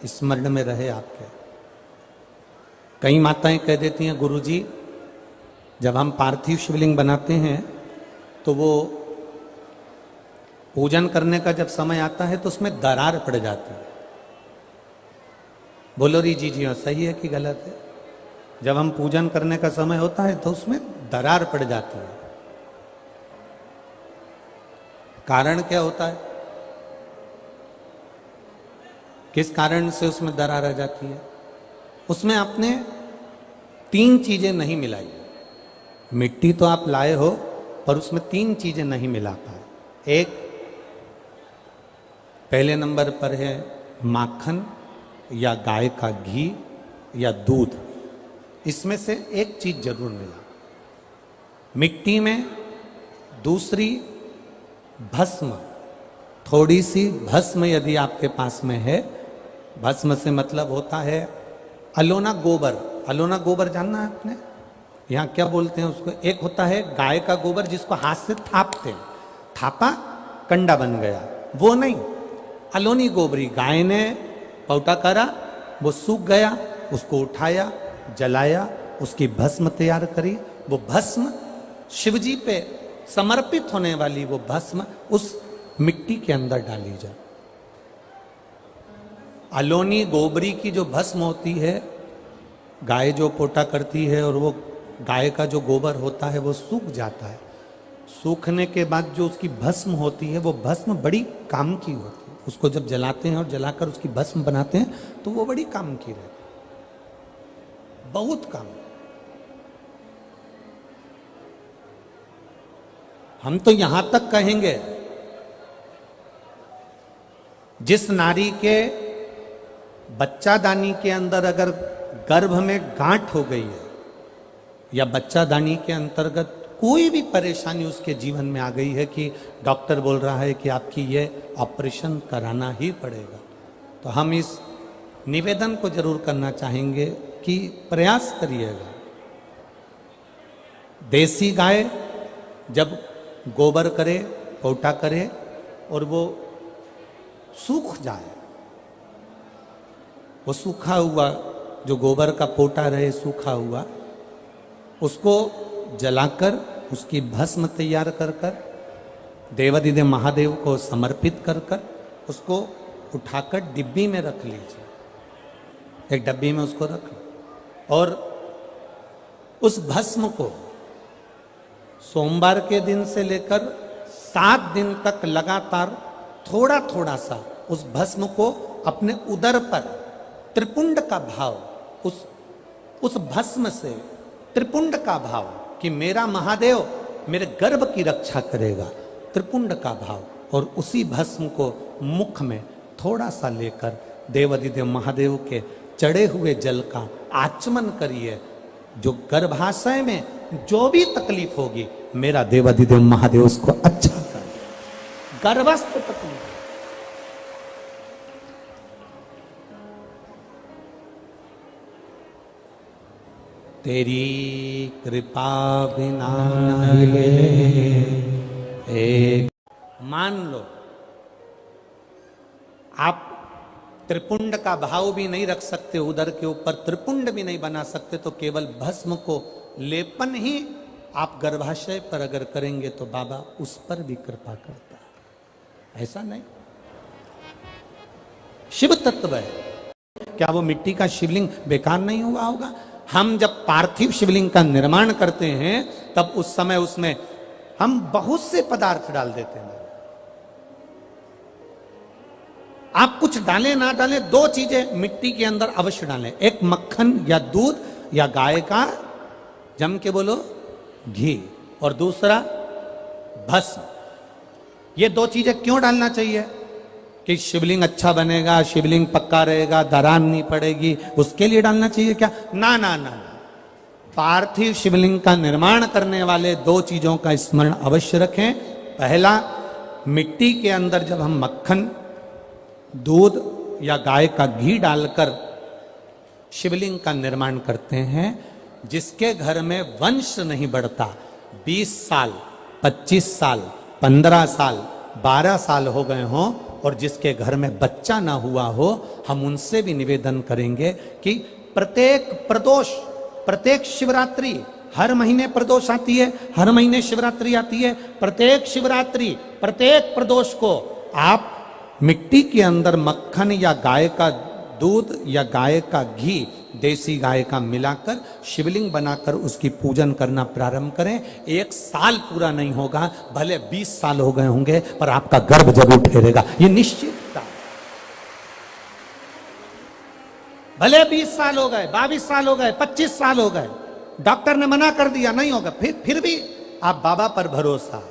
स्मरण में रहे आपके। कई माताएं कह देती हैं, गुरुजी जब हम पार्थिव शिवलिंग बनाते हैं तो वो पूजन करने का जब समय आता है तो उसमें दरार पड़ जाती है। बोलो री जी हाँ, सही है कि गलत है? जब हम पूजन करने का समय होता है तो उसमें दरार पड़ जाती है। कारण क्या होता है? किस कारण से उसमें दरार आ जाती है? उसमें आपने 3 चीजें नहीं मिलाई। मिट्टी तो आप लाए हो पर उसमें 3 चीजें नहीं मिला पाए। एक, पहले नंबर पर है माखन या गाय का घी या दूध। इसमें से एक चीज जरूर मिला मिट्टी में। दूसरी, भस्म, थोड़ी सी भस्म यदि आपके पास में है। भस्म से मतलब होता है अलोना गोबर। अलोना गोबर जानना है आपने? यहाँ क्या बोलते हैं उसको? एक होता है गाय का गोबर जिसको हाथ से थापते हैं, थापा कंडा बन गया, वो नहीं। अलोनी गोबरी, गाय ने पौटा करा, वो सूख गया, उसको उठाया, जलाया, उसकी भस्म तैयार करी। वो भस्म शिवजी पे समर्पित होने वाली वो भस्म उस मिट्टी के अंदर डाली जाए। अलोनी गोबरी की जो भस्म होती है, गाय जो पोटा करती है और वो गाय का जो गोबर होता है वो सूख जाता है। सूखने के बाद जो उसकी भस्म होती है वो भस्म बड़ी काम की होती है। उसको जब जलाते हैं और जलाकर उसकी भस्म बनाते हैं तो वो बड़ी काम की रहती है, बहुत काम। हम तो यहां तक कहेंगे, जिस नारी के बच्चादानी के अंदर अगर गर्भ में गांठ हो गई है या बच्चादानी के अंतर्गत कोई भी परेशानी उसके जीवन में आ गई है कि डॉक्टर बोल रहा है कि आपकी ये ऑपरेशन कराना ही पड़ेगा, तो हम इस निवेदन को जरूर करना चाहेंगे कि प्रयास करिएगा। देसी गाय जब गोबर करे, पोटा करे और वो सूख जाए, वो सूखा हुआ जो गोबर का पोटा रहे सूखा हुआ, उसको जलाकर उसकी भस्म तैयार कर कर देवादिदेव महादेव को समर्पित कर कर उसको उठाकर डिब्बी में रख लीजिए। एक डब्बी में उसको रख और उस भस्म को सोमवार के दिन से लेकर 7 दिन तक लगातार थोड़ा थोड़ा सा उस भस्म को अपने उदर पर त्रिपुंड का भाव, उस भस्म से त्रिपुंड का भाव कि मेरा महादेव मेरे गर्भ की रक्षा करेगा, त्रिपुंड का भाव, और उसी भस्म को मुख में थोड़ा सा लेकर देवादिदेव महादेव के चढ़े हुए जल का आचमन करिए। जो गर्भाशय में जो भी तकलीफ होगी मेरा देवादिदेव महादेव उसको अच्छा कर देगा। गर्भस्थ तकलीफ तेरी कृपा बिना एक मान लो आप त्रिपुंड का भाव भी नहीं रख सकते, उदर के ऊपर त्रिपुंड भी नहीं बना सकते, तो केवल भस्म को लेपन ही आप गर्भाशय पर अगर करेंगे तो बाबा उस पर भी कृपा करता है। ऐसा नहीं, शिव तत्व है। क्या वो मिट्टी का शिवलिंग बेकार नहीं हुआ होगा? हम जब पार्थिव शिवलिंग का निर्माण करते हैं तब उस समय उसमें हम बहुत से पदार्थ डाल देते हैं। आप कुछ डालें ना डालें, 2 चीजें मिट्टी के अंदर अवश्य डालें। एक मक्खन या दूध या गाय का, जम के बोलो, घी, और दूसरा भस्म। ये 2 चीजें क्यों डालना चाहिए? कि शिवलिंग अच्छा बनेगा, शिवलिंग पक्का रहेगा, दरार नहीं पड़ेगी, उसके लिए डालना चाहिए क्या? ना ना ना ना। पार्थिव शिवलिंग का निर्माण करने वाले 2 चीजों का स्मरण अवश्य रखें। पहला, मिट्टी के अंदर जब हम मक्खन, दूध या गाय का घी डालकर शिवलिंग का निर्माण करते हैं, जिसके घर में वंश नहीं बढ़ता, 20 साल, 25 साल, 15 साल, 12 साल हो गए हों, और जिसके घर में बच्चा ना हुआ हो, हम उनसे भी निवेदन करेंगे कि प्रत्येक शिवरात्रि, हर महीने प्रदोष आती है, हर महीने शिवरात्रि आती है, प्रत्येक शिवरात्रि प्रत्येक प्रदोष को आप मिट्टी के अंदर मक्खन या गाय का दूध या गाय का घी, देसी गाय का मिलाकर शिवलिंग बनाकर उसकी पूजन करना प्रारंभ करें। 1 साल पूरा नहीं होगा, भले 20 साल हो गए होंगे, पर आपका गर्भ जरूर ठहरेगा, ये निश्चितता। भले 20 साल हो गए, 22 साल हो गए, 25 साल हो गए, डॉक्टर ने मना कर दिया नहीं होगा, फिर भी आप बाबा पर भरोसा,